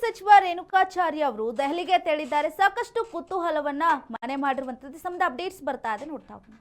ಸಚಿವ ರೇಣುಕಾಚಾರ್ಯ ಅವರು ದೆಹಲಿಗೆ ತೆರಳಿದ್ದಾರೆ. ಸಾಕಷ್ಟು ಕುತೂಹಲವನ್ನ ಮನೆ ಮಾಡಿರುವಂತದ್ದು ಸಂಬಂಧ ಅಪ್ಡೇಟ್ಸ್ ಬರ್ತಾ ಇದೆ, ನೋಡ್ತಾ ಹೋಗೋಣ.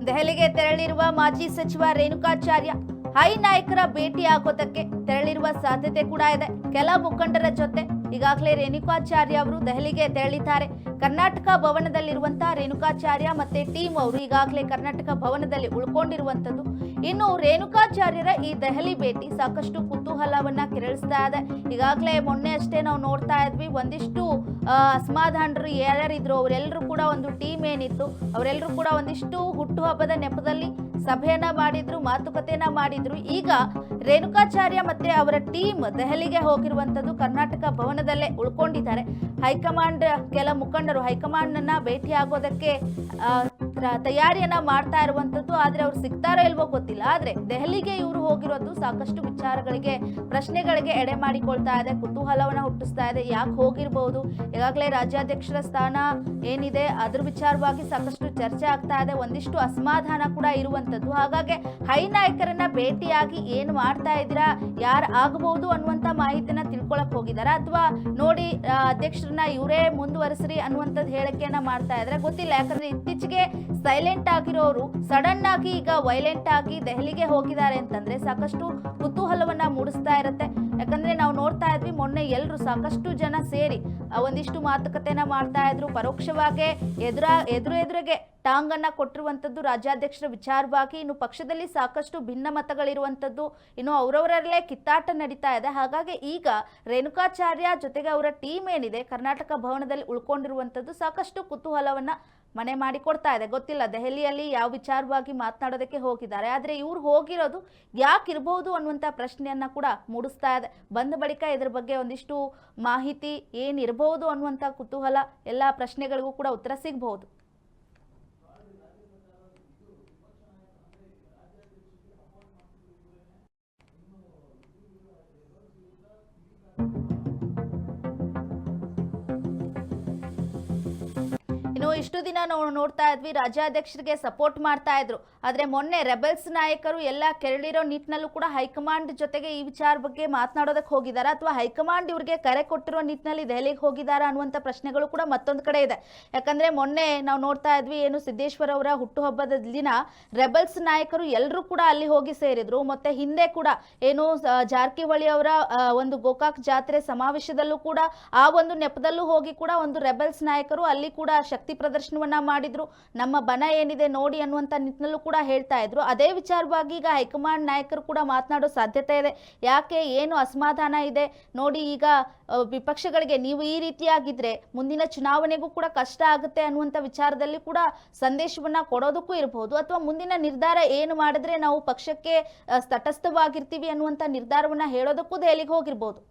ದೆಹಲಿಗೆ ತೆರಳಿರುವ ಮಾಜಿ ಸಚಿವ ರೇಣುಕಾಚಾರ್ಯ ಹೈ ನಾಯಕರ ಭೇಟಿ ಆಗೋದಕ್ಕೆ ತೆರಳಿರುವ ಸಾಧ್ಯತೆ ಕೂಡ ಇದೆ. ಕೆಲ ಮುಖಂಡರ ಜೊತೆ ಈಗಾಗಲೇ ರೇಣುಕಾಚಾರ್ಯ ಅವರು ದೆಹಲಿಗೆ ತೆರಳಿದ್ದಾರೆ. ಕರ್ನಾಟಕ ಭವನದಲ್ಲಿರುವಂತಹ ರೇಣುಕಾಚಾರ್ಯ ಮತ್ತೆ ಟೀಮ್ ಅವರು ಈಗಾಗಲೇ ಕರ್ನಾಟಕ ಭವನದಲ್ಲಿ ಉಳ್ಕೊಂಡಿರುವಂತದ್ದು. ಇನ್ನು ರೇಣುಕಾಚಾರ್ಯರ ಈ ದೆಹಲಿ ಭೇಟಿ ಸಾಕಷ್ಟು ಕುತೂಹಲವನ್ನ ಕೆರಳಿಸ್ತಾ ಇದೆ. ಈಗಾಗಲೇ ಮೊನ್ನೆ ಅಷ್ಟೇ ನಾವು ನೋಡ್ತಾ ಇದ್ವಿ, ಒಂದಿಷ್ಟು ಅಸಮಾಧಾನರು ಯಾರ್ಯಾರಿದ್ರು ಅವರೆಲ್ಲರೂ ಕೂಡ ಒಂದು ಟೀಮ್ ಏನಿತ್ತು ಅವರೆಲ್ಲರೂ ಕೂಡ ಒಂದಿಷ್ಟು ಹುಟ್ಟುಹಬ್ಬದ ನೆಪದಲ್ಲಿ ಸಭೆಯನ್ನ ಮಾಡಿದ್ರು, ಮಾತುಕತೆಯನ್ನ ಮಾಡಿದ್ರು. ಈಗ ರೇಣುಕಾಚಾರ್ಯ ಮತ್ತೆ ಅವರ ಟೀಮ್ ದೆಹಲಿಗೆ ಹೋಗಿರುವಂತದ್ದು, ಕರ್ನಾಟಕ ಭವನದಲ್ಲೇ ಉಳ್ಕೊಂಡಿದ್ದಾರೆ. ಹೈಕಮಾಂಡ್ ಕೆಲ ಮುಖಂಡರು ಹೈಕಮಾಂಡ್ ಅನ್ನ ಭೇಟಿ ಆಗೋದಕ್ಕೆ ತಯಾರಿಯನ್ನ ಮಾಡ್ತಾ ಇರುವಂತದ್ದು. ಆದ್ರೆ ಅವ್ರು ಸಿಗ್ತಾರೋ ಇಲ್ವೋ ಗೊತ್ತಿಲ್ಲ. ಆದ್ರೆ ದೆಹಲಿಗೆ ಇವರು ಹೋಗಿರೋದು ಸಾಕಷ್ಟು ವಿಚಾರಗಳಿಗೆ ಪ್ರಶ್ನೆಗಳಿಗೆ ಎಡೆ ಮಾಡಿಕೊಳ್ತಾ ಇದೆ, ಕುತೂಹಲವನ್ನ ಹುಟ್ಟಿಸ್ತಾ ಇದೆ. ಯಾಕೆ ಹೋಗಿರ್ಬಹುದು? ಈಗಾಗಲೇ ರಾಜ್ಯಾಧ್ಯಕ್ಷರ ಸ್ಥಾನ ಏನಿದೆ ಅದ್ರ ವಿಚಾರವಾಗಿ ಸಾಕಷ್ಟು ಚರ್ಚೆ ಆಗ್ತಾ ಇದೆ. ಒಂದಿಷ್ಟು ಅಸಮಾಧಾನ ಕೂಡ ಇರುವಂತದ್ದು. ಹಾಗಾಗಿ ಹೈ ನಾಯಕರನ್ನ ಭೇಟಿಯಾಗಿ ಏನ್ ಮಾಡ್ತಾ ಇದ್ದೀರಾ, ಯಾರು ಆಗಬಹುದು ಅನ್ನುವಂತ ಮಾಹಿತಿನ ತಿಳ್ಕೊಳಕ್ ಹೋಗಿದಾರ ಅಥವಾ ನೋಡಿ ಅಧ್ಯಕ್ಷರನ್ನ ಇವರೇ ಮುಂದುವರಿಸ್ರಿ ಅನ್ನುವಂಥದ್ದು ಹೇಳಿಕೆಯನ್ನ ಮಾಡ್ತಾ ಇದ್ರೆ ಗೊತ್ತಿಲ್ಲ. ಯಾಕಂದ್ರೆ ಇತ್ತೀಚೆಗೆ ಸೈಲೆಂಟ್ ಆಗಿರೋರು ಸಡನ್ ಆಗಿ ಈಗ ವೈಲೆಂಟ್ ಆಗಿ ದೆಹಲಿಗೆ ಹೋಗಿದ್ದಾರೆ ಅಂತಂದ್ರೆ ಸಾಕಷ್ಟು ಕುತೂಹಲವನ್ನ ಮೂಡಿಸ್ತಾ ಇರುತ್ತೆ. ಯಾಕಂದ್ರೆ ನಾವು ನೋಡ್ತಾ ಇದ್ವಿ ಮೊನ್ನೆ ಎಲ್ಲರೂ ಸಾಕಷ್ಟು ಜನ ಸೇರಿ ಒಂದಿಷ್ಟು ಮಾತುಕತೆನ ಮಾಡ್ತಾ ಇದ್ರು. ಪರೋಕ್ಷವಾಗಿ ಎದುರಿಗೆ ಟಾಂಗನ್ನ ಕೊಟ್ಟಿರುವಂತದ್ದು ರಾಜ್ಯಾಧ್ಯಕ್ಷರ ವಿಚಾರವಾಗಿ. ಇನ್ನು ಪಕ್ಷದಲ್ಲಿ ಸಾಕಷ್ಟು ಭಿನ್ನ ಮತಗಳಿರುವಂತದ್ದು, ಇನ್ನು ಅವರವರಲ್ಲೇ ಕಿತ್ತಾಟ ನಡೀತಾ ಇದೆ. ಹಾಗಾಗಿ ಈಗ ರೇಣುಕಾಚಾರ್ಯ ಜೊತೆಗೆ ಅವರ ಟೀಮ್ ಏನಿದೆ ಕರ್ನಾಟಕ ಭವನದಲ್ಲಿ ಉಳ್ಕೊಂಡಿರುವಂತದ್ದು ಸಾಕಷ್ಟು ಕುತೂಹಲವನ್ನ ಮನೆ ಮಾಡಿಕೊಡ್ತಾ ಇದೆ. ಗೊತ್ತಿಲ್ಲ ದೆಹಲಿಯಲ್ಲಿ ಯಾವ ವಿಚಾರವಾಗಿ ಮಾತನಾಡೋದಕ್ಕೆ ಹೋಗಿದ್ದಾರೆ, ಆದ್ರೆ ಇವ್ರು ಹೋಗಿರೋದು ಯಾಕಿರ್ಬಹುದು ಅನ್ನುವಂಥ ಪ್ರಶ್ನೆಯನ್ನ ಕೂಡ ಮೂಡಿಸ್ತಾ ಇದೆ. ಬಂದ ಬಳಿಕ ಇದ್ರ ಬಗ್ಗೆ ಒಂದಿಷ್ಟು ಮಾಹಿತಿ ಏನಿರಬಹುದು ಅನ್ನುವಂಥ ಕುತೂಹಲ, ಎಲ್ಲ ಪ್ರಶ್ನೆಗಳಿಗೂ ಕೂಡ ಉತ್ತರ ಸಿಗಬಹುದು. ಇಷ್ಟು ದಿನ ನಾವು ನೋಡ್ತಾ ಇದ್ವಿ ರಾಜ್ಯಾಧ್ಯಕ್ಷರಿಗೆ ಸಪೋರ್ಟ್ ಮಾಡ್ತಾ ಇದ್ರು. ಆದ್ರೆ ಮೊನ್ನೆ ರೆಬೆಲ್ಸ್ ನಾಯಕರು ಎಲ್ಲ ಕೆರಳಿರೋ ನಿಟ್ಟಿನಲ್ಲೂ ಕೂಡ ಹೈಕಮಾಂಡ್ ಜೊತೆಗೆ ಈ ವಿಚಾರ ಬಗ್ಗೆ ಮಾತನಾಡೋದಕ್ಕೆ ಹೋಗಿದಾರ ಅಥವಾ ಹೈಕಮಾಂಡ್ ಇವ್ರಿಗೆ ಕರೆ ಕೊಟ್ಟಿರೋ ನಿಟ್ಟಿನಲ್ಲಿ ದೆಹಲಿಗೆ ಹೋಗಿದಾರ ಅನ್ನುವಂಥ ಪ್ರಶ್ನೆಗಳು ಕೂಡ ಮತ್ತೊಂದು ಕಡೆ ಇದೆ. ಯಾಕಂದ್ರೆ ಮೊನ್ನೆ ನಾವು ನೋಡ್ತಾ ಇದ್ವಿ, ಏನು ಸಿದ್ದೇಶ್ವರ ಅವರ ಹುಟ್ಟುಹಬ್ಬದ ದಿನ ರೆಬೆಲ್ಸ್ ನಾಯಕರು ಎಲ್ಲರೂ ಕೂಡ ಅಲ್ಲಿ ಹೋಗಿ ಸೇರಿದ್ರು. ಮತ್ತೆ ಹಿಂದೆ ಕೂಡ ಏನು ಜಾರಕಿಹೊಳಿ ಅವರ ಒಂದು ಗೋಕಾಕ್ ಜಾತ್ರೆ ಸಮಾವೇಶದಲ್ಲೂ ಕೂಡ ಆ ಒಂದು ನೆಪದಲ್ಲೂ ಹೋಗಿ ಕೂಡ ಒಂದು ರೆಬೆಲ್ಸ್ ನಾಯಕರು ಅಲ್ಲಿ ಕೂಡ ಶಕ್ತಿ ಪ್ರದರ್ಶನವನ್ನ ಮಾಡಿದ್ರು. ನಮ್ಮ ಬನ ಏನಿದೆ ನೋಡಿ ಅನ್ನುವಂತ ನಿಟ್ಟಿನಲ್ಲೂ ಕೂಡ ಹೇಳ್ತಾ ಇದ್ರು. ಅದೇ ವಿಚಾರವಾಗಿ ಈಗ ಹೈಕಮಾಂಡ್ ನಾಯಕರು ಕೂಡ ಮಾತನಾಡೋ ಸಾಧ್ಯತೆ ಇದೆ. ಯಾಕೆ, ಏನು ಅಸಮಾಧಾನ ಇದೆ ನೋಡಿ, ಈಗ ವಿಪಕ್ಷಗಳಿಗೆ ನೀವು ಈ ರೀತಿಯಾಗಿದ್ರೆ ಮುಂದಿನ ಚುನಾವಣೆಗೂ ಕೂಡ ಕಷ್ಟ ಆಗುತ್ತೆ ಅನ್ನುವಂಥ ವಿಚಾರದಲ್ಲಿ ಕೂಡ ಸಂದೇಶವನ್ನ ಕೊಡೋದಕ್ಕೂ ಇರಬಹುದು. ಅಥವಾ ಮುಂದಿನ ನಿರ್ಧಾರ ಏನು ಮಾಡಿದ್ರೆ ನಾವು ಪಕ್ಷಕ್ಕೆ ತಟಸ್ಥವಾಗಿರ್ತೀವಿ ಅನ್ನುವಂಥ ನಿರ್ಧಾರವನ್ನ ಹೇಳೋದಕ್ಕೂ ದೆಹಲಿಗೆ ಹೋಗಿರ್ಬೋದು.